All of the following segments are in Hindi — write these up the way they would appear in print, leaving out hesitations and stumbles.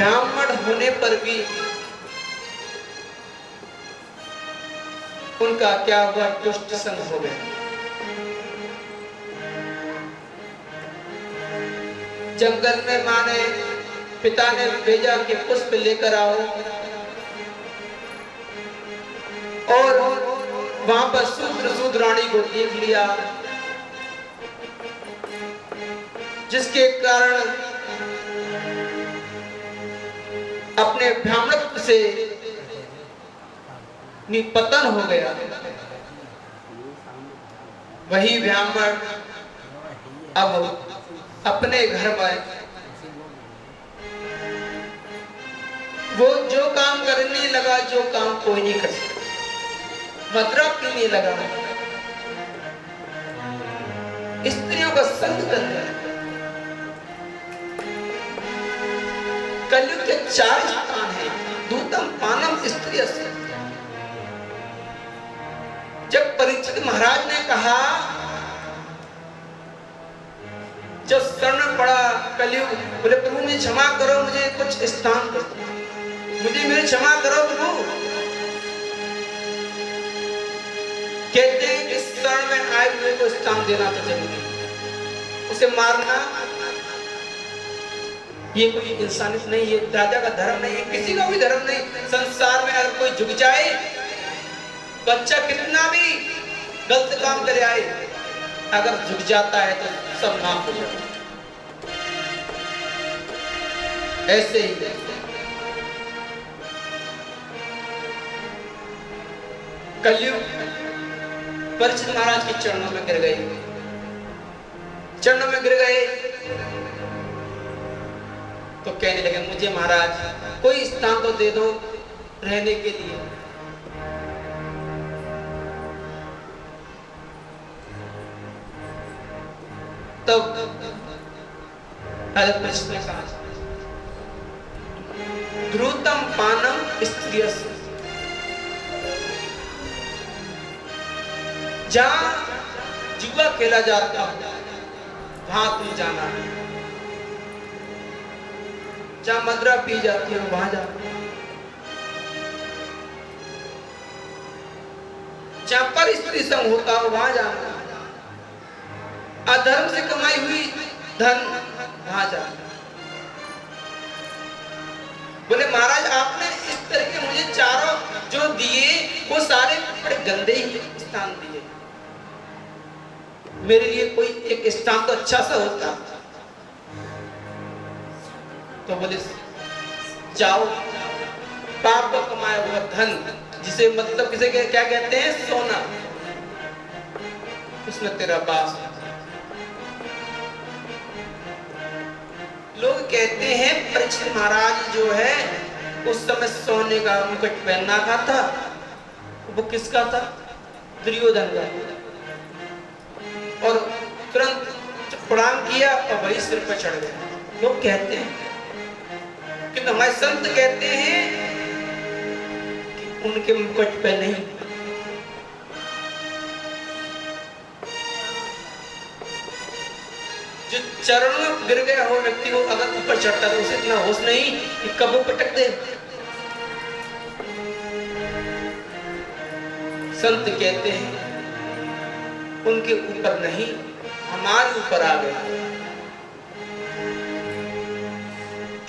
ब्राह्मण होने पर भी उनका क्या हुआ, दुष्ट संग हो गया। जंगल में माँ ने, पिता ने भेजा कि पुष्प लेकर आओ, और वहां पर शूद्राणी को देख लिया, जिसके कारण अपने ब्राह्मणत्व से निपतन हो गया। वही ब्राह्मण अब अपने घर में वो जो काम करने लगा, जो काम कोई नहीं कर सकता, मदरा पीने लगा, स्त्रियों का संग करने लगा। कलयुग के 4 स्थान है, दूतम पानम स्त्री से। जब परीक्षित महाराज ने कहा, जब शरण पड़ा कलयुग, बोले प्रभु मुझे क्षमा करो, मुझे कुछ स्थान दो, मुझे मेरी क्षमा करो प्रभु। कहते हैं कि शरण में आए हुए को स्थान देना तो जरूरी, उसे मारना ये कोई इंसानियत नहीं, ये राजा का धर्म नहीं, किसी का भी धर्म नहीं। संसार में अगर कोई झुक जाए, बच्चा कितना भी गलत काम करे आए, अगर झुक जाता है तो सब माफ हो जाता है। ऐसे ही कलयुग परीक्षित महाराज के चरणों में गिर गए, चरणों में गिर गए तो कहने लगे, मुझे महाराज कोई स्थान तो दे दो रहने के लिए। तब परीक्षित ने कहा, द्रुतम पानम स्त्रियस्य, जहां जुआ खेला जाता वहां तुम जाना है, जहां मदरा पी जाती है वहां जाना, जहां पर स्त्री संग होता हो वहां जाना, अधर्म से कमाई हुई धन वहां जाना। बोले महाराज आपने इस तरह के मुझे चारों जो दिए वो सारे बड़े गंदे ही स्थान दिए, मेरे लिए कोई एक स्थान तो अच्छा सा होता। तो बोले जाओ, पाप का कमाया हुआ धन, जिसे मतलब किसे क्या कहते हैं, सोना, उसमें तेरा बास। लोग कहते हैं परीक्षित महाराज जो है उस समय सोने का मुकुट पहनना का था, वो किसका था, दुर्योधन का, और तुरंत प्रणाम किया और वही सिर पर चढ़ गया। लोग कहते हैं, किंतु हमारे संत कहते हैं कि उनके मुकुट पे नहीं, जो चरणों में गिर गया हो व्यक्ति को अगर ऊपर चढ़ता तो उसे इतना होश नहीं कि कब वो पटक दे। संत कहते हैं उनके ऊपर नहीं, हमारे ऊपर आ गया।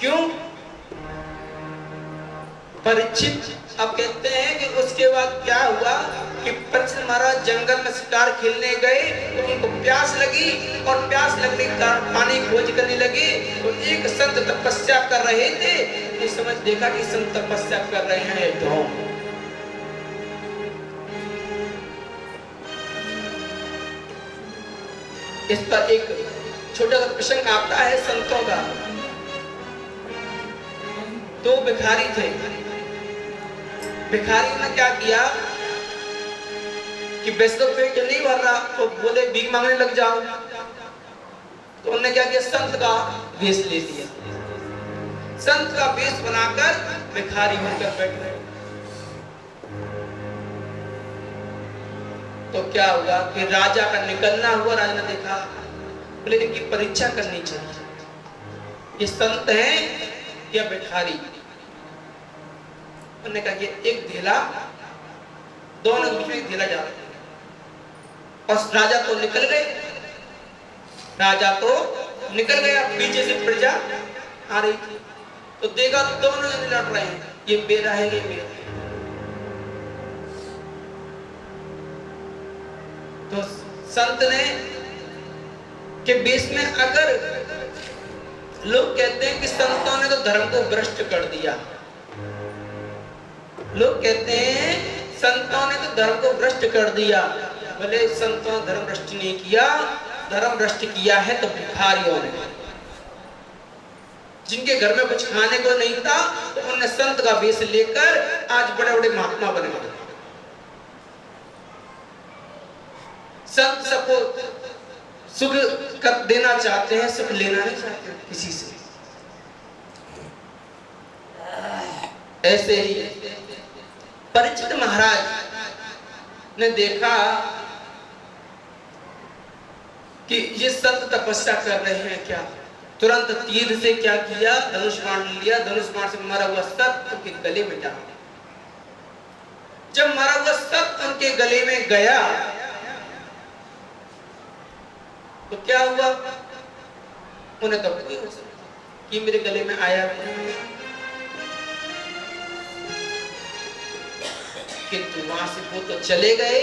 क्यों? परीक्षित अब कहते हैं कि उसके बाद क्या हुआ कि परीक्षित महाराज जंगल में शिकार खेलने गए तो उनको प्यास लगी, और प्यास लगने के कारण पानी खोज करने लगे। तो एक संत तपस्या कर रहे थे, इस समय देखा कि संत तपस्या कर रहे हैं ढोंग। इस पर एक छोटा सा प्रसंग आता है संतों का। दो भिखारी थे, भिखारी ने क्या किया कि वैसे तो पेट नहीं भर रहा, तो बोले भीख मांगने लग जाओ। तो उन्होंने क्या किया, संत का वेश ले लिया, संत का वेश बनाकर भिखारी होकर बैठ गए। तो क्या हुआ कि राजा का निकलना हुआ, राजा ने देखा, बोले इनकी परीक्षा करनी चाहिए, ये संत हैं या भिखारी? उन्होंने कहा कि एक धेला, दोनों बीच में धेला जा रहा है। और राजा तो निकल गए, राजा तो निकल गया, पीछे से प्रजा आ रही थी, तो देखा दोनों जने लड़ रहे हैं, ये मेरा है, ये मेरा है। तो संत ने के बीच में, अगर लोग कहते हैं कि संतों ने तो धर्म को भ्रष्ट कर दिया, लोग कहते हैं संतों ने तो धर्म को भ्रष्ट कर दिया। बोले संतों ने धर्म भ्रष्ट नहीं किया, धर्म भ्रष्ट किया है तो भिखारियों ने, जिनके घर में कुछ खाने को नहीं था, तो उन्होंने संत का वेश लेकर आज बड़े बड़े महात्मा बन गए। संत सबको सुख कर देना चाहते हैं, सुख लेना नहीं चाहते किसी से। ऐसे ही परीक्षित महाराज ने देखा कि ये संत तपस्या कर रहे हैं, क्या तुरंत तीर से क्या किया, धनुष बाण लिया, धनुष बाण से मरा हुआ सर्प उनके गले में डाला। जब मरा हुआ सर्प उनके गले में गया तो क्या हुआ, उन्हें तो कोई हो सकता कि मेरे गले में आया, किंतु वहां से वो तो चले गए।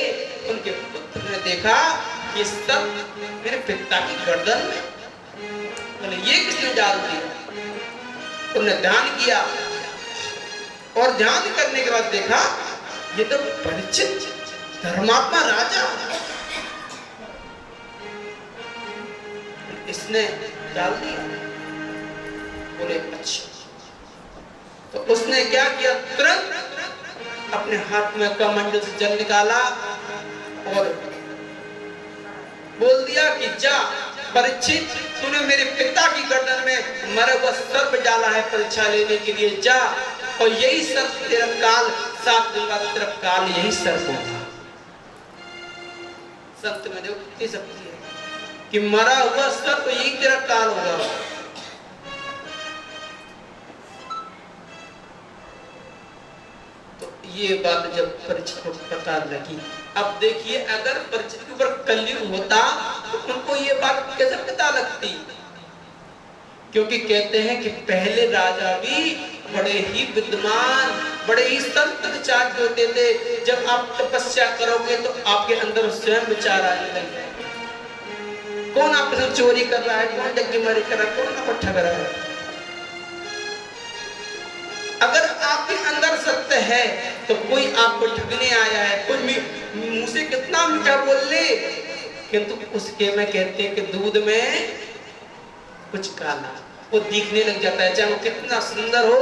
उनके पुत्र ने देखा कि सब मेरे पिता की गर्दन में, उन्हें ये किसने डाल दिया। उन्हें ध्यान किया और ध्यान करने के बाद देखा ये तो परिचित धर्मात्मा राजा, इसने डाल दिया। बोले अच्छा, तो उसने क्या किया, तुरंत अपने हाथ में कमंडल से जल निकाला और बोल दिया कि जा परीक्षित, तूने मेरे पिता की गर्दन में मरा हुआ सर्प डाला है परीक्षा लेने के लिए, जा और यही सर्प तेरा काल, 7 दिन बाद तेरा काल यही सर्प होगा। संत में देखो कितनी शक्ति है कि मरा हुआ सर्प यही तेरा काल होगा। तो ये बात जब परीक्षित को पता लगी, अब देखिए अगर परीक्षित के ऊपर कलयुग होता तो उनको ये बात कैसे पता लगती, क्योंकि कहते हैं कि पहले राजा भी बड़े ही विद्वान, बड़े ही संत विचार होते थे। जब आप तपस्या करोगे तो आपके अंदर स्वयं विचार आने लगे, कौन आपके साथ चोरी कर रहा है, कौन डग्गीमारी कर रहा है, कौन आपको ठग रहा है। अगर आपके अंदर सत्य है तो कोई आपको ठगने आया है, कोई मुंह से कितना मीठा बोल ले, किंतु उसके में कहते हैं कि दूध में कुछ काला, वो दिखने लग जाता है, चाहे वो कितना सुंदर हो,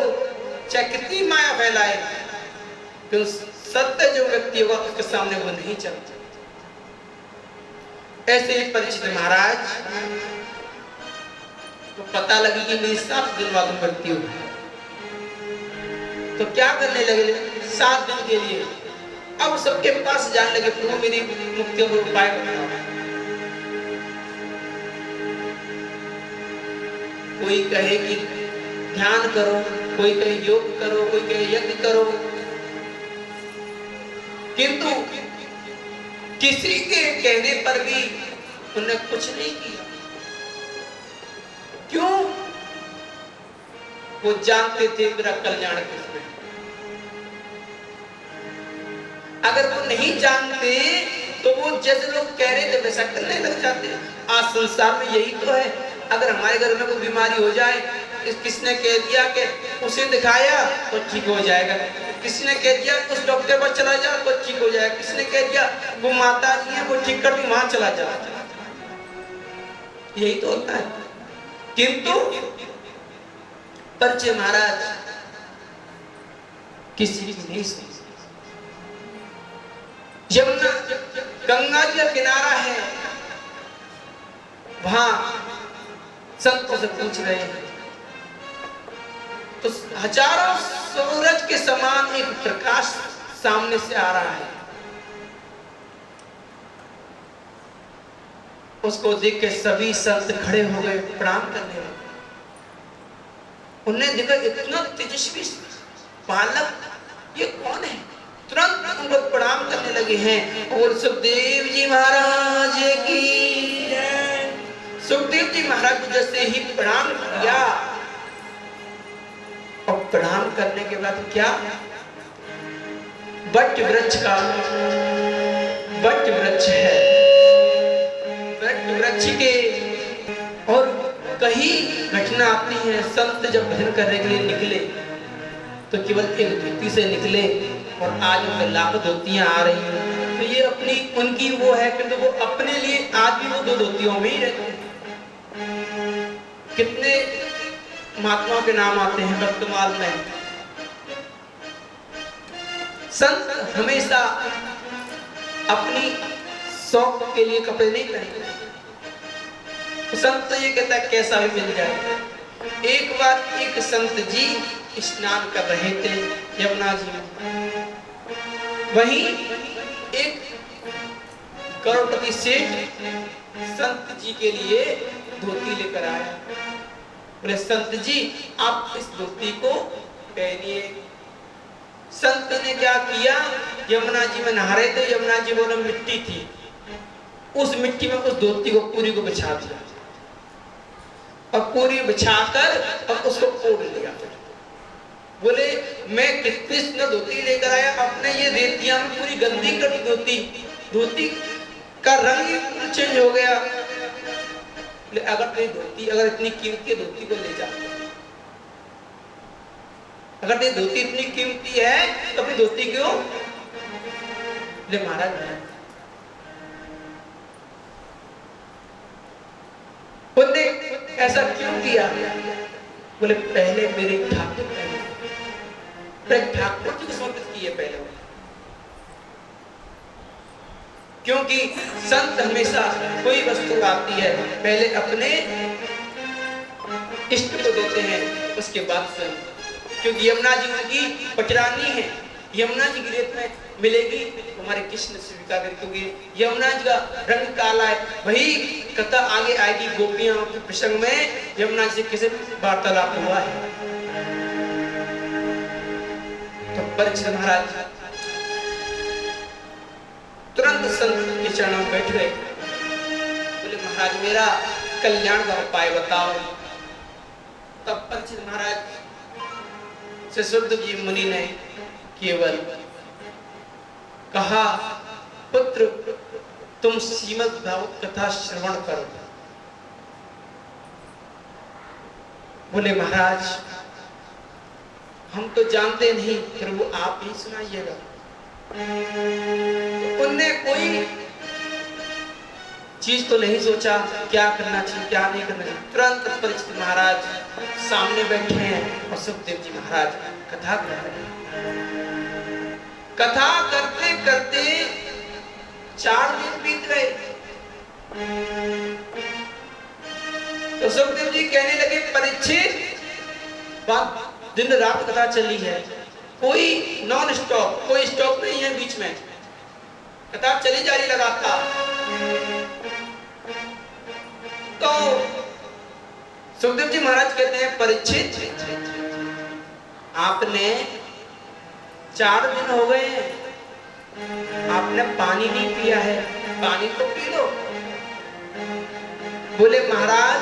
चाहे कितनी माया फैलाए, क्योंकि सत्य जो व्यक्ति होगा उसके सामने वो नहीं चलता। ऐसे ही परीक्षित महाराज तो पता लगी कि मेरी 7 दिन बाद मृत्यु है, तो क्या करने लगे 7 दिन के लिए, अब सबके पास जाने लगे, प्रभु मेरी मुक्ति का उपाय बताओ। कोई कहे कि ध्यान करो, कोई कहे योग करो, कोई कहे यज्ञ करो, किंतु किसी के कहने पर भी उन्होंने कुछ नहीं किया। क्यों? वो जानते थे मेरा कल्याण किसमें। अगर वो नहीं जानते तो वो जैसे लोग कह रहे थे वैसा करने लग जाते। आज संसार में यही तो है, अगर हमारे घर में कोई बीमारी हो जाए, किसने कह दिया कि उसे दिखाया तो ठीक हो जाएगा, किसी ने कह दिया उस डॉक्टर पर चला जा तो ठीक हो जाएगा, किसी ने कह दिया वो माता जी है वो ठीक कर दी वहां चला जा, यही तो होता है। किंतु परिचय महाराज किसी की नहीं सुनी। यमुना गंगा जी का किनारा है, वहां संतों से पूछ रहे हैं तो हजारों सूरज के समान एक प्रकाश सामने से आ रहा है। उसको देख के सभी संत खड़े हो गए, प्रणाम करने लगे। उन्हें देखा इतना तेजस्वी बालक, ये कौन है? तुरंत उनको प्रणाम करने लगे हैं। और सुखदेव जी महाराज की जय। सुखदेव जी महाराज को जैसे ही प्रणाम किया, और प्रणाम करने के बाद क्या, वट वृक्ष का, वट वृक्ष है, वट वृक्ष के, और कहीं घटना आती है, संत जब भजन करने के लिए निकले तो केवल एक धोती से निकले, और आज उनके लाखों धोतियां आ रही हैं। तो ये अपनी उनकी वो है, किंतु वो अपने लिए आज भी वो दो धोतियों में ही रहते हैं। कितने महात्माओं के नाम आते हैं वर्तमान में। संत हमेशा अपनी शौक के लिए कपड़े नहीं पहनते। संत तो ये कहता है कैसा भी मिल जाए। एक बार एक संत जी स्नान कर रहे थे यमुना जी में, वहीं एक करोड़पति सेठ संत जी के लिए धोती लेकर आया। बोले संत जी आप इस धोती को पहनिए। संत ने क्या किया, यमुना जी में नहा रहे थे, यमुना जी बोले मिट्टी थी, उस मिट्टी में उस धोती को पूरी को बिछा दिया, और पूरी बिछाकर अब उसको ओढ़ लिया। बोले मैं कितनी सुंदर धोती लेकर आया, अपने ये रेतियां में पूरी गंदी कर दी धोती, धोती का रंग ही चेंज हो गया। अगर तेरी धोती अगर इतनी कीमती धोती को ले जा, अगर तेरी धोती इतनी कीमती है तो अपनी धोती क्यों ले? महाराज बोले ऐसा क्यों किया? बोले पहले मेरे ठाकुर ठाकुर जी को समर्पित किए पहले, क्योंकि संत हमेशा कोई वस्तु आती है पहले अपने इष्ट को देते हैं, उसके बाद संत। क्योंकि यमुना जी की पचरानी है, यमुना जी की रेत में मिलेगी हमारे कृष्ण स्वीकार करें, क्योंकि यमुना जी का रंग काला है। वही कथा आगे आएगी गोपियों के प्रसंग में, यमुना जी से कैसे वार्तालाप हुआ है। तो परीक्षित महाराज तुरंत संत के चरणों में बैठ गए। बोले महाराज मेरा कल्याण का उपाय बताओ। तब परीक्षित महाराज से शुद्ध जी मुनि ने केवल कहा, पुत्र तुम श्रीमद् भागवत कथा श्रवण करो। बोले महाराज हम तो जानते नहीं, फिर वो आप ही सुनाइएगा। तो उनने कोई चीज तो नहीं सोचा क्या करना चाहिए क्या नहीं करना चाहिए। तुरंत परीक्षित महाराज सामने बैठे हैं और सुखदेव जी महाराज कथा कर रहे हैं। कथा करते करते 4 दिन बीत गए। तो सुखदेव जी कहने लगे परीक्षित दिन रात कथा चली है, कोई नॉन स्टॉप, कोई स्टॉप नहीं है बीच में, कथा चली जा रही लगातार। तो सुखदेव जी महाराज कहते हैं परीक्षित आपने 4 दिन हो गए हैं, आपने पानी नहीं पिया है, पानी तो पी लो। बोले महाराज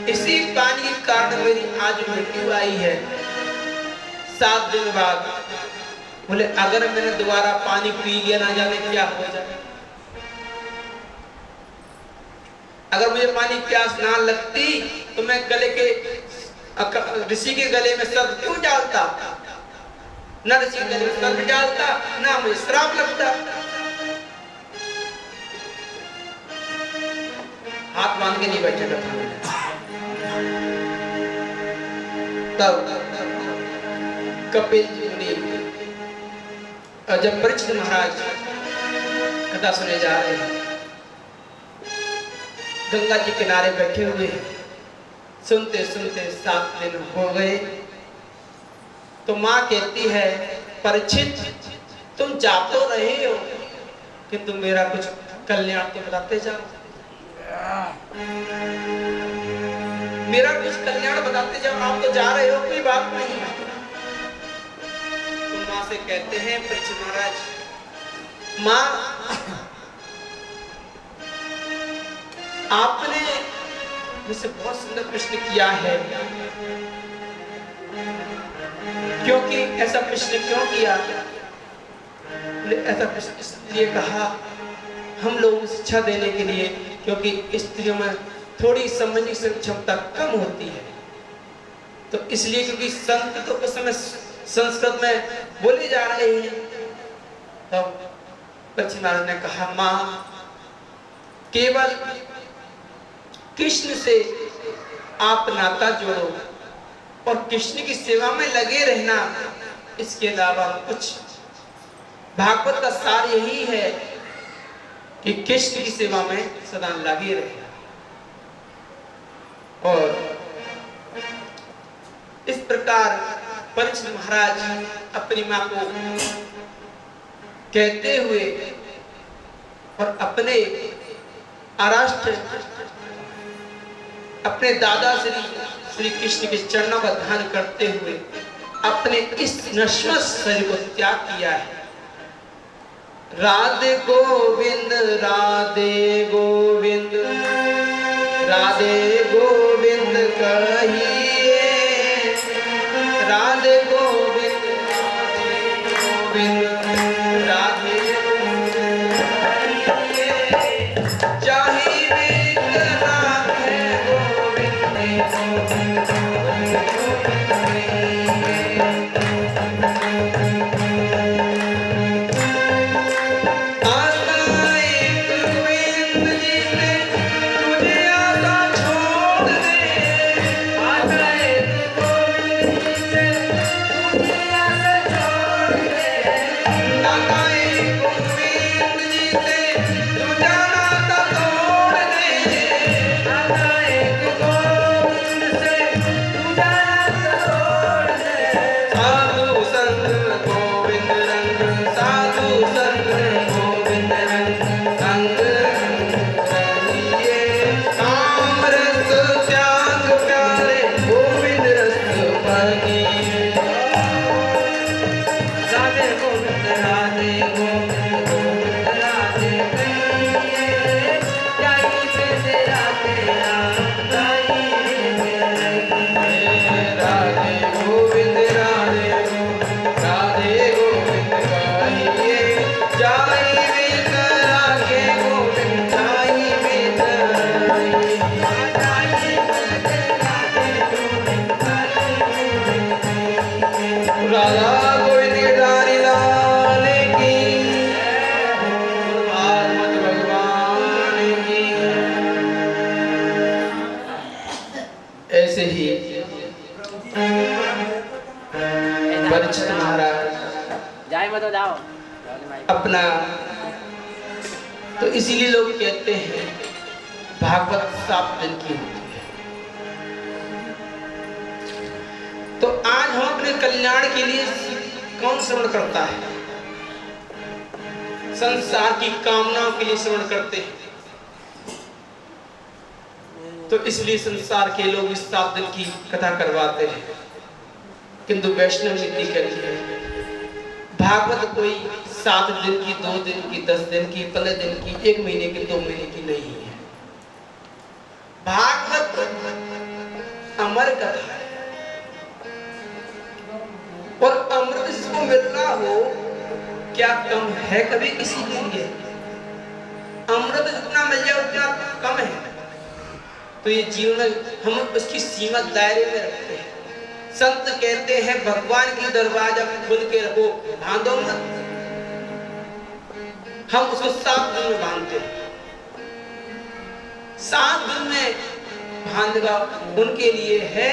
इसी पानी के कारण मेरी आज मृत्यु आई है 7 दिन बाद। बोले अगर मैंने दोबारा पानी पी लिया ना जाने क्या हो जाए। अगर मुझे पानी प्यास ना लगती तो मैं गले के ऋषि के गले में सर्प क्यों डालता, न ऋषि के गले में सर्प डालता, ना मुझे श्राप लगता। हाथ बांध के नहीं बैठे था। तब कपिल जी मुनि जब परीक्षित महाराज कथा सुने जा रहे हैं, गंगा जी किनारे बैठे हुए हैं, सुनते सुनते 7 दिन हो गए। तो माँ कहती है परीक्षित तुम जा तो रहे हो कि तुम मेरा कुछ कल्याण तो बताते जाओ। मेरा कुछ कल्याण बताते जब आप तो जा रहे हो, कोई बात नहीं। तो माँ से कहते हैं परीक्षित महाराज, माँ आपने मुझसे बहुत सुंदर प्रश्न किया है, क्योंकि ऐसा प्रश्न क्यों किया? ऐसा प्रश्न इसलिए कहा, हम लोगों को शिक्षा देने के लिए, क्योंकि स्त्रियों में थोड़ी समझने की क्षमता कम होती है, तो इसलिए, क्योंकि संत तो उस समय संस्कृत में बोले जा रहे हैं। तब परीक्षित महाराज ने कहा, माँ केवल कृष्ण से आप नाता जोड़ो और कृष्ण की सेवा में लगे रहना, इसके अलावा कुछ। भागवत का सार यही है कि कृष्ण की सेवा में सदा लगे रहना। और इस प्रकार परीक्षित महाराज अपनी मां को कहते हुए और अपने आराष्ट्र अपने दादा श्री कृष्ण के चरणों का ध्यान करते हुए अपने इस नश्वर शरीर को त्याग किया है। राधे गोविंद राधे गोविंद राधे गोविंद कहिए, राधे गोविंद गोविंद राधे अपना। तो इसीलिए लोग कहते हैं भागवत 7 दिन की होती है। तो आज हम अपने कल्याण के लिए कौन श्रवण करता है? संसार की कामनाओं के लिए श्रवण करते हैं। तो इसलिए संसार के लोग इस 7 दिन की कथा करवाते हैं, किंतु वैष्णव नीति कहती है भागवत कोई 7 दिन की, 2 दिन की, 10 दिन की, 15 दिन की, 1 महीने की, 2 महीने की नहीं है। भागवत अमर कथा है और अमृत जिसको मिल रहा हो क्या कम है कभी किसी के लिए? अमृत जितना मिल जाए उतना कम है। तो ये जीवन हम उसकी सीमा दायरे में रखते हैं। संत कहते हैं भगवान की दरवाजा खुल के रखो, बांधो मत। हम उसको 7 दिन में बांधते हैं। 7 दिन में बांधगा उनके लिए है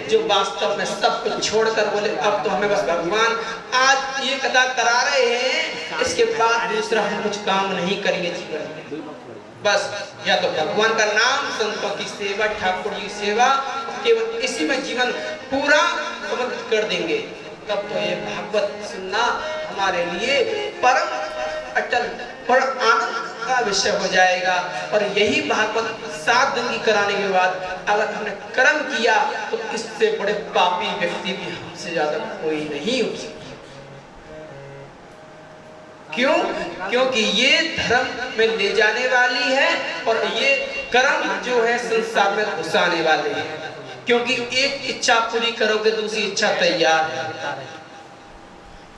जो वास्तव में सब कुछ छोड़कर बोले अब तो हमें बस भगवान आज ये कथा करा रहे हैं, इसके बाद दूसरा हम कुछ काम नहीं करेंगे जीवन में। बस या तो भगवान का नाम, संतों की सेवा, ठाकुर जी की सेवा, केवल इसी में जीवन पूरा समर्पित कर देंगे। तब तो ये भागवत सुनना हमारे लिए परम अटल और आनंद का विषय हो जाएगा। और यही भागवत 7 दिन की कराने के बाद अगर हमने कर्म किया तो इससे बड़े पापी व्यक्ति भी हमसे ज्यादा कोई नहीं हो सकता। क्यों? क्योंकि ये धर्म में ले जाने वाली है और ये कर्म जो है संसार में घुसाने वाले हैं। क्योंकि एक इच्छा पूरी करोगे दूसरी इच्छा तैयार है।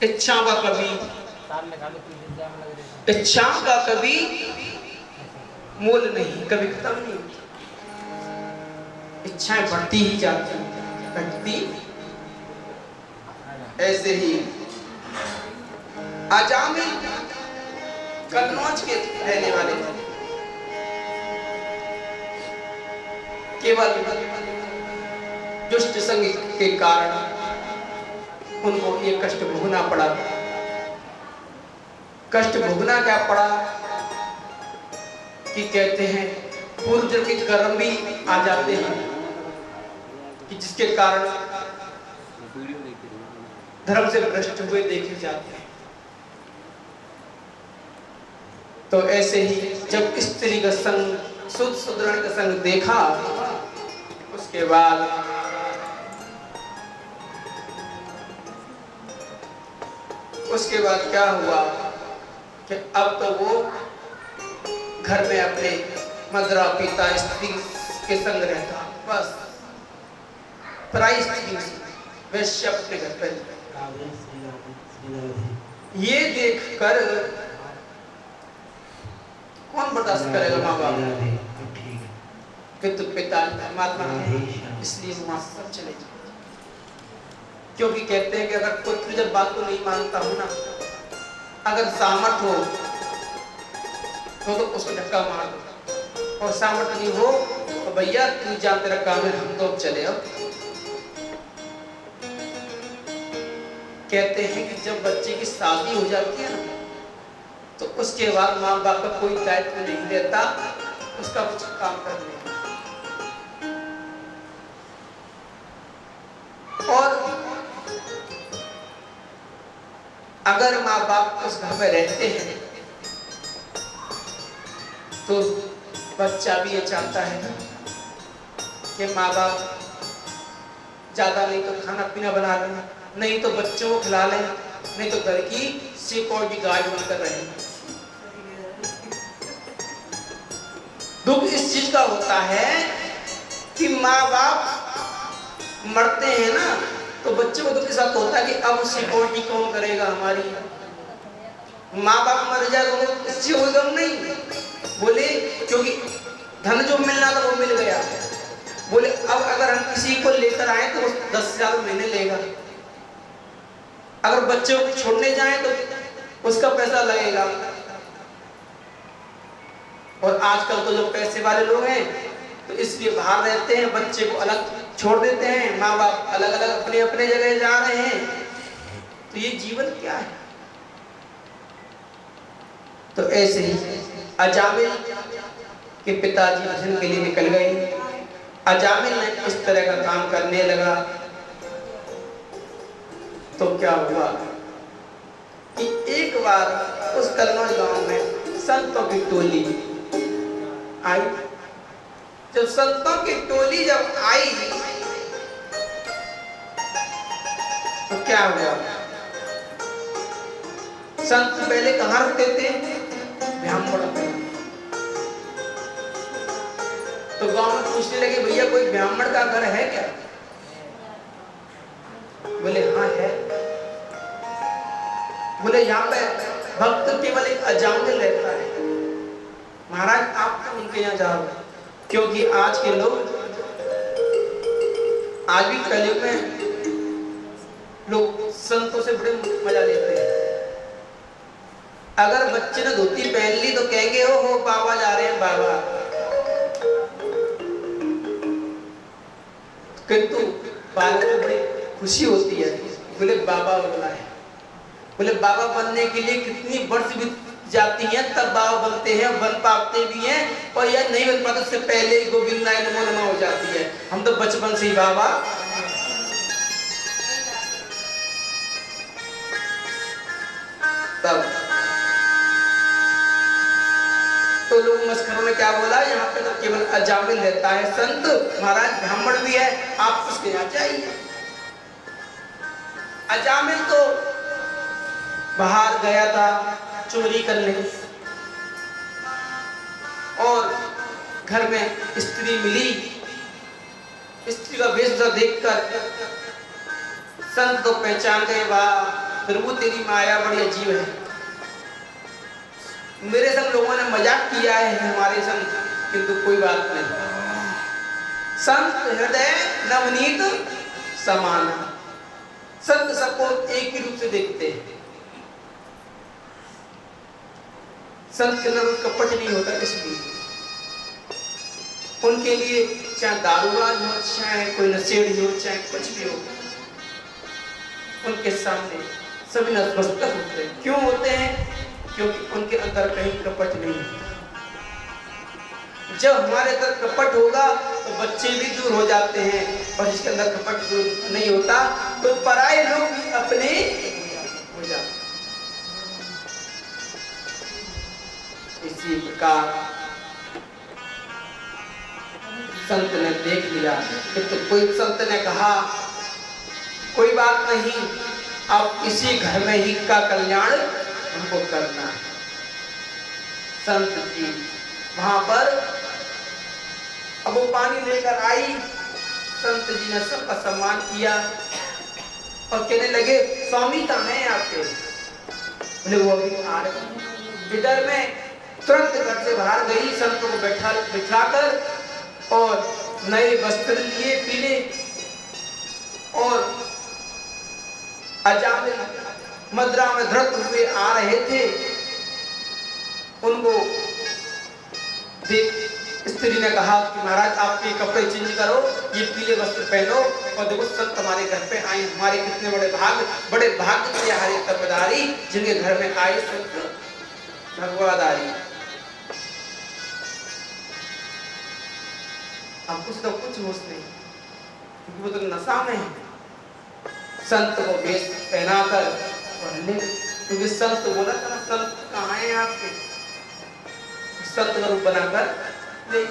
इच्छाओं का कभी मूल नहीं, कभी खत्म नहीं होती। इच्छाएं बढ़ती ही जाती घटती। ऐसे ही अजामिल कन्नौज के रहने वाले थे। केवल दुष्ट संग के कारण उनको ये कष्ट भोगना पड़ा। कष्ट भोगना क्या पड़ा कि कहते हैं पूर्व जन्म के कर्म भी आ जाते हैं कि जिसके कारण धर्म से भ्रष्ट हुए देखे जाते हैं। तो ऐसे ही जब स्त्री का संग, शुद्ध सुदृढ़ का संग देखा, उसके बाद क्या हुआ कि अब तो वो घर में अपने मदरा पिता स्त्री के संग रहता, बस पराई स्त्री वैश्य अपने घर पे। ये देखकर कौन बर्दाश्त करेगा? माँ बाप कि तो पिता परमात्मा है, इसलिए वहां सब चले जाए। क्योंकि कहते हैं कि अगर पुत्र जब बात को नहीं मानता हो ना, अगर सामर्थ हो तो उसको धक्का मार दो, और सामर्थ नहीं हो तो भैया तू जा, तेरा काम है, हम तो चले। अब कहते हैं कि जब बच्चे की शादी हो जाती है ना, तो उसके बाद माँ बाप का कोई दायित्व नहीं रहता उसका कुछ काम करने का। और अगर माँ बाप उस घर में रहते हैं तो बच्चा भी ये चाहता है कि माँ बाप ज्यादा नहीं तो खाना पीना बना लें, नहीं तो बच्चों को खिला लें, नहीं तो घर की सिक्योरिटी गार्ड बनकर रहे। दुख इस चीज का होता है कि माँ बाप मरते हैं ना, तो बच्चों को दुख के साथ होता है कि अब सिक्योरिटी कौन करेगा हमारी। माँ बाप मर जाए तो इससे कोई गम नहीं, बोले क्योंकि धन जो मिलना था वो मिल गया। बोले अब अगर हम किसी को लेकर आए तो 10,000 महीने लेगा, अगर बच्चों को छोड़ने जाए तो उसका पैसा लगेगा। और आजकल तो जो पैसे वाले लोग हैं तो इसलिए बाहर रहते हैं, बच्चे को अलग छोड़ देते हैं, माँ बाप अलग अलग अपने अपने जगह जा रहे हैं। तो ये जीवन क्या है? तो ऐसे ही अजामिल के पिताजी भजन के लिए निकल गए। अजामिल ने इस तरह का काम करने लगा तो क्या हुआ कि एक बार उस कन्नौज गांव में संतों की टोली आई। जब संतों की टोली जब आई तो क्या हुआ? संत पहले कहाँ रुकते थे? ब्राह्मण। तो गांव में पूछने लगे, भैया कोई ब्राह्मण का घर है क्या? बोले हाँ है। बोले यहाँ पे भक्त केवल एक अजामिल रहता है। महाराज आप तो उनके यहाँ जाओ, क्योंकि आज के लोग आज भी कलयुग में लोग संतों से बड़े मजा लेते हैं। अगर बच्चे ने धोती पहन ली तो कहेंगे हो बाबा जा रहे हैं बाबा, किंतु बालक को बड़ी खुशी होती है। बोले बाबा बनना है। बोले बाबा बनने के लिए कितनी वर्ष बीत जाती हैं तब बाबा बनते हैं, बन पाते भी हैं, और यह नहीं बन पाते उससे पहले ही गोविंद नाय नमो नमः हो जाती है। हम तो बचपन से ही बाबा। तब लोग मस्करों ने क्या बोला, यहाँ पे तो केवल अजामिल रहता है संत, महाराज ब्राह्मण भी है, आप उसके यहाँ जाइए। अजामिल तो बाहर गया था चोरी करने, और घर में स्त्री मिली। स्त्री का वेशभूषा देखकर संत तो पहचान गए, वाह प्रभु तेरी माया बड़ी अजीब है। मेरे संग लोगों ने मजाक किया है हमारे संग, किंतु कोई बात नहीं। संत हृदय नवनीत समान, संत सबको एक ही रूप से देखते हैं। संत के अंदर कपट नहीं होता, इसलिए उनके लिए चाहे दारूबाज हो, चाहे कोई नशेड़ी हो, चाहे कुछ भी हो, उनके सामने सभी नतमस्तक होते हैं। क्यों होते हैं? क्योंकि उनके अंदर कहीं कपट नहीं होता। जब हमारे अंदर कपट होगा तो बच्चे भी दूर हो जाते हैं, और जिसके अंदर कपट दूर नहीं होता तो पराये लोग अपने हो जाते हैं। इसी प्रकार संत ने देख लिया कि तो कोई संत ने कहा कोई बात नहीं, अब इसी घर में ही का कल्याण हमको करना है। संत जी वहां पर अब वो पानी लेकर आई, संत जी ने सबका सम्मान किया और कहने लगे स्वामी कहाँ हैं आपके? बोले वो अभी आ रहे। इधर में तुरंत घर से बाहर गई, संत को बिठाकर और नए वस्त्र लिए पीले, और अजामिल मदरा में धड़क हुए आ रहे थे। उनको देख स्त्री ने कहा कि महाराज आपके कपड़े चेंज करो, ये पीले वस्त्र पहनो, और देखो संत हमारे घर पे आए, हमारे कितने बड़े भाग्य से हमारे तपदारी जिनके घर में आए संत भगवादारी। अब कुछ तो कुछ होश नहीं, क्योंकि वो तो नशा में है। संत को वेश पहनाकर, क्योंकि संत बोला था ना, संत कहाँ हैं आपके? संत का रूप बनाकर ले।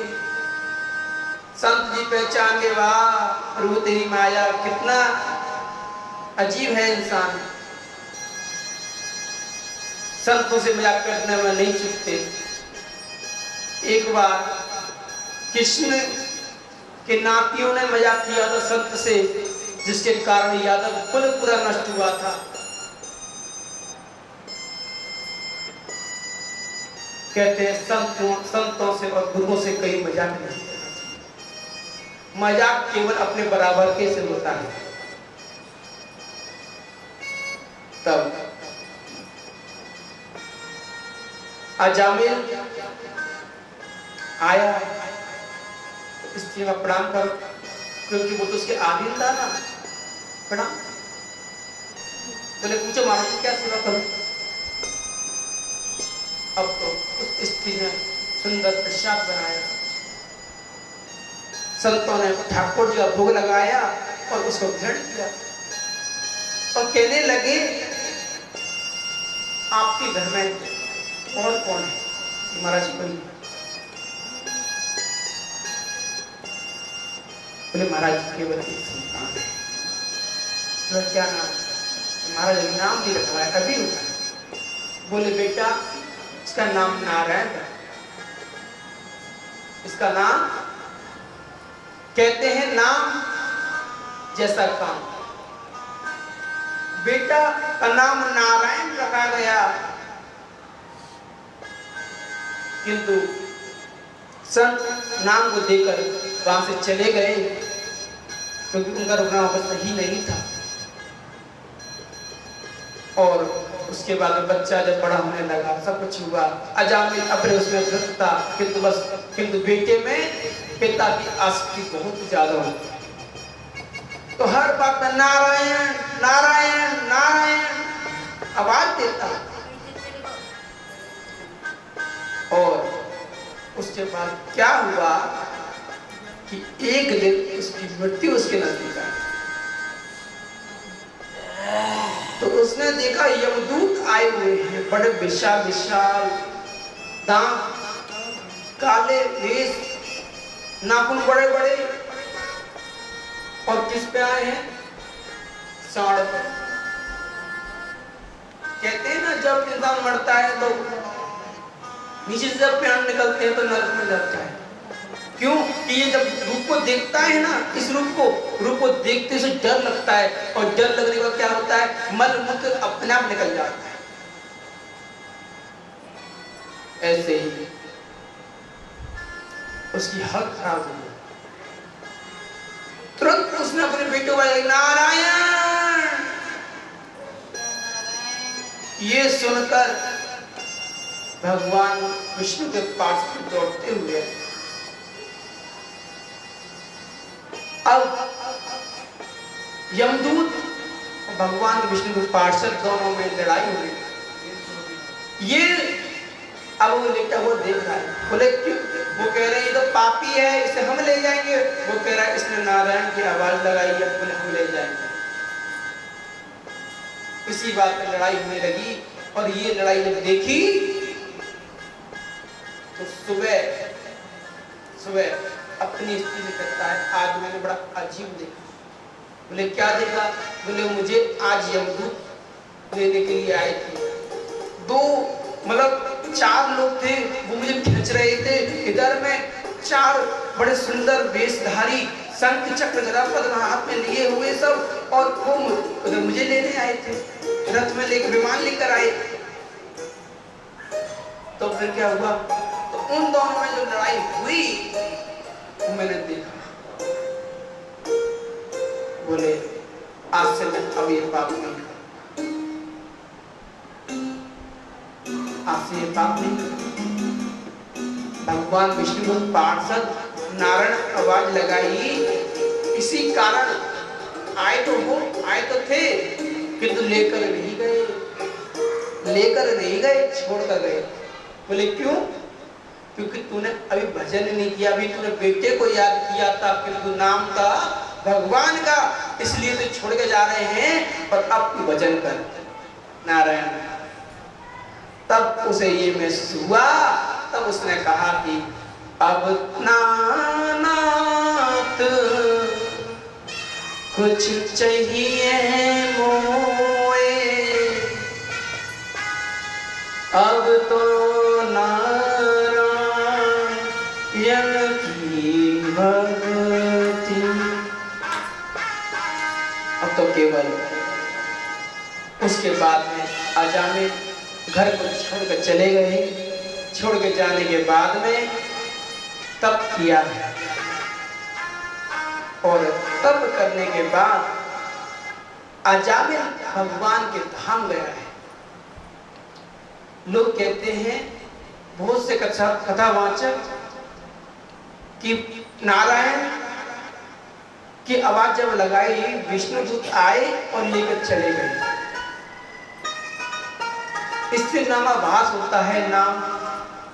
संत जी पहचान के, वाह प्रभु तेरी माया, कितना अजीब है इंसान। संतों से मजाक करने में नहीं चूकते। एक बार कृष्ण के नातियों ने मजाक किया था संत से, जिसके कारण यादव कुल पूरा नष्ट हुआ था। कहते हैं संतों से और गुरुओं से कहीं मजाक नहीं करना चाहिए। मजाक केवल अपने बराबर के से होता है। तब अजामिल आया, स्त्री में प्रणाम कर, क्योंकि वो तो उसके आधीन था ना। प्रणाम, बोले पूछो महाराज क्या सेवा करूं? अब तो उस स्त्री ने सुंदर प्रसाद बनाया, संतों ने ठाकुर जी का भोग लगाया और उसको ग्रहण किया, और कहने लगे आपके घर में और कौन है? महाराज कोई। बोले महाराज केवल एक संतान है। बोले क्या नाम? महाराज नाम नहीं रखा है, अभी होता है। बोले बेटा इसका नाम नारायण है। इसका नाम, कहते हैं नाम जैसा काम। बेटा का नाम नारायण रखा गया, किंतु संत नाम को देकर वहां से चले गए, क्योंकि उनका रुकना वापस सही नहीं था। और उसके बाद बच्चा जब बड़ा होने लगा, सब कुछ हुआ, अजामिल अपने उसमें वृत्त था, किंतु बेटे में पिता की आसक्ति बहुत ज्यादा होती। तो हर बात में नारायण नारायण नारायण आवाज देता। और उसके बाद क्या हुआ कि एक दिन उसकी मृत्यु उसके नजदीक आई। तो उसने देखा यमदूत आए हुए हैं, बड़े विशाल विशाल दांत, काले वेश, नाखून बड़े बड़े, और किस पे आए हैं? सांड पे। कहते हैं ना जब इंसान मरता है तो नीचे से जब प्राण निकलते हैं तो नरक में जाता है। क्यों? कि ये जब रूप को देखता है ना, इस रूप को देखते से डर लगता है, और डर लगने के बाद क्या होता है? मल मूत्र अपने आप निकल जाता है। ऐसे ही उसकी हालत खराब हुई। तुरंत उसने अपने बेटे को नारायण, ये सुनकर भगवान विष्णु के पास दौड़ते हुए अब यमदूत भगवान विष्णु के पार्षद दोनों में लड़ाई हो गई। ये अब वो लेटा हुआ देख रहा है। बोले क्यों? वो कह रहे हैं ये तो पापी है, इसे हम ले जाएंगे। वो कह रहा है इसने नारायण की आवाज लगाई है, बोले हम ले जाएंगे। इसी बात पे लड़ाई होने लगी, और ये लड़ाई जब देखी तो सुबह अपनी स्त्री से कहता है आज मैंने बड़ा अजीब देखा। बोले क्या देखा? बोले मुझे आज यमदूत लेने के लिए आए थे, दो मतलब 4 लोग थे, वो मुझे खींच रहे थे। इधर में 4 बड़े सुंदर वेशधारी, शंख चक्र गदा पद्म हाथ में लिए हुए सब, और वो उधर मुझे लेने आए थे, रथ में लेकर विमान लेकर आए। तो फिर क्या हुआ? तो उन दोनों में जो लड़ाई हुई वो मैंने देखा। बोले आज से मैं अब ये पाप नहीं, आज से ये पाप नहीं। भगवान विष्णु को पार्षद नारायण आवाज लगाई, इसी कारण आए तो थे, किंतु लेकर नहीं गए, छोड़ कर गए। बोले क्यों? क्योंकि तूने अभी भजन नहीं किया, अभी तूने बेटे को याद किया था, किंतु नाम था भगवान का, इसलिए तो छोड़ के जा रहे हैं, और अब तू भजन कर नारायण। तब उसे ये महसूस हुआ, तब उसने कहा कि अब नाथ कुछ चाहिए मोए, अब तो नारायण की भक्ति। अब तो केवल उसके बाद में अजामिल घर को छोड़कर चले गए। छोड़ के जाने के बाद में तप किया है, और तप करने के बाद अजामिल भगवान के धाम गया है। लोग कहते हैं, बहुत से कथावाचक, कि नारायण की आवाज जब लगाई, विष्णुदूत आए और लेकर चले गए। इससे नामाभास होता है, नाम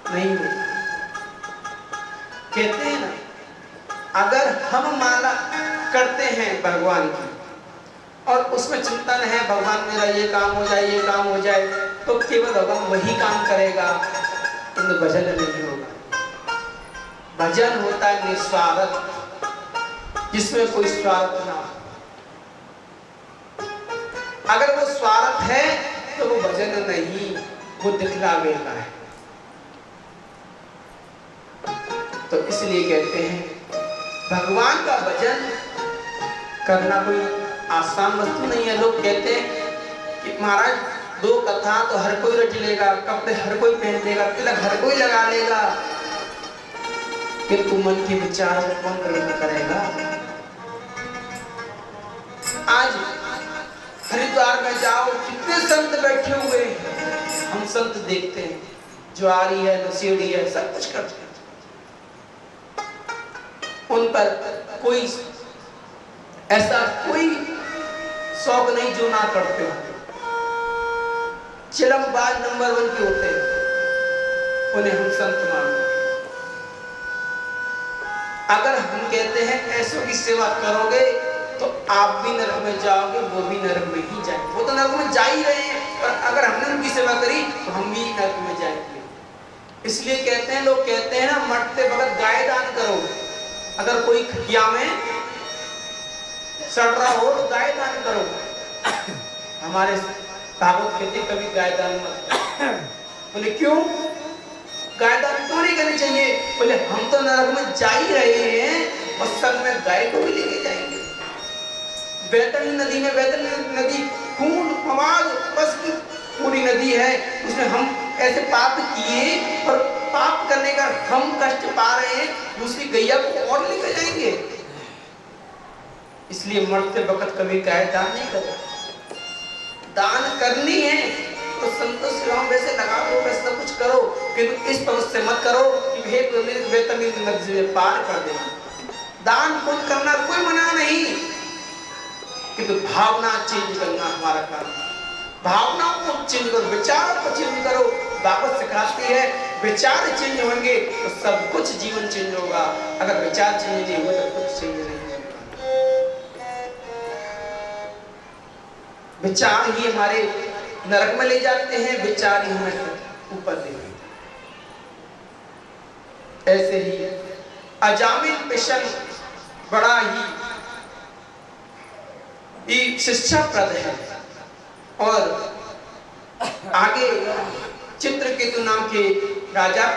नहीं होता। कहते हैं ना, अगर हम माला करते हैं भगवान की, और उसमें चिंतन है भगवान मेरा ये काम हो जाए, ये काम हो जाए, तो केवल भगवान वही काम करेगा, किंतु भजन नहीं होगा। भजन होता है निस्वार्थ, जिसमें कोई स्वार्थ ना हो। अगर वो स्वार्थ है तो वो भजन नहीं, वो दिखलावेगा है। तो इसलिए कहते हैं भगवान का भजन करना कोई आसान वस्तु नहीं है। लोग कहते हैं कि महाराज 2 कथा तो हर कोई रच लेगा, कपड़े हर कोई पहन लेगा, तिलक हर कोई लगा लेगा, किंतु मन के विचार कौन ग्रहण करेगा? आज हरिद्वार में जाओ, कितने संत बैठे हुए हैं, हम संत देखते हैं, ज्वारी है, नशेड़ी है, सब कुछ करते हैं। उन पर कोई ऐसा कोई शौक नहीं जो ना करते हो। चिलमबाज नंबर 1 के होते हैं, उन्हें हम संत मानते हैं। अगर हम कहते हैं ऐसों की सेवा करोगे तो आप भी नरक में जाओगे, वो भी नरक में ही जाएंगे। वो तो नरक में जा ही रहे हैं, पर अगर हमने उनकी सेवा करी तो हम भी नरक में जाएंगे। इसलिए कहते हैं, लोग कहते हैं ना, मरते वक्त गाय दान करो। अगर कोई खटिया में सड़ रहा हो तो गाय दान करो। हमारे भागवत कहते कभी गाय दान मत। बोले क्यों गाय दान क्यों नहीं करनी चाहिए? बोले हम तो नरक में जा ही रहे हैं और संग में गाय को भी लेके जाएंगे। बैतरणी नदी में, बैतरणी नदी खून आवाज बस की पूरी नदी है, उसमें हम ऐसे पाप किए और पाप करने का हम कष्ट पा रहे हैं, दूसरी गैया को और लेकर जाएंगे। इसलिए मरते वक्त कभी गाय दान नहीं करो। दान करनी है तो संतों सेवाओं वैसे लगा दो, वैसा कुछ करो, किंतु इस पद से मत करो कि हे बैतरणी नदी से पार कर देना। दान खुद करना कोई मना नहीं, किंतु भावना चेंज करना हमारा काम। भावना को चेंज करो, विचार को चेंज करो। भागवत सिखाती है विचार चेंज होंगे तो सब कुछ जीवन चेंज होगा। अगर विचार चेंज नहीं हुआ तो कुछ चेंज नहीं होगा। विचार ही हमारे नरक में ले जाते हैं, विचार ही हमें ऊपर ले जाते हैं। ऐसे ही अजामिल मिशन बड़ा ही शिक्षाप्रद है। और आगे चित्रकेतु नाम के राजा थे।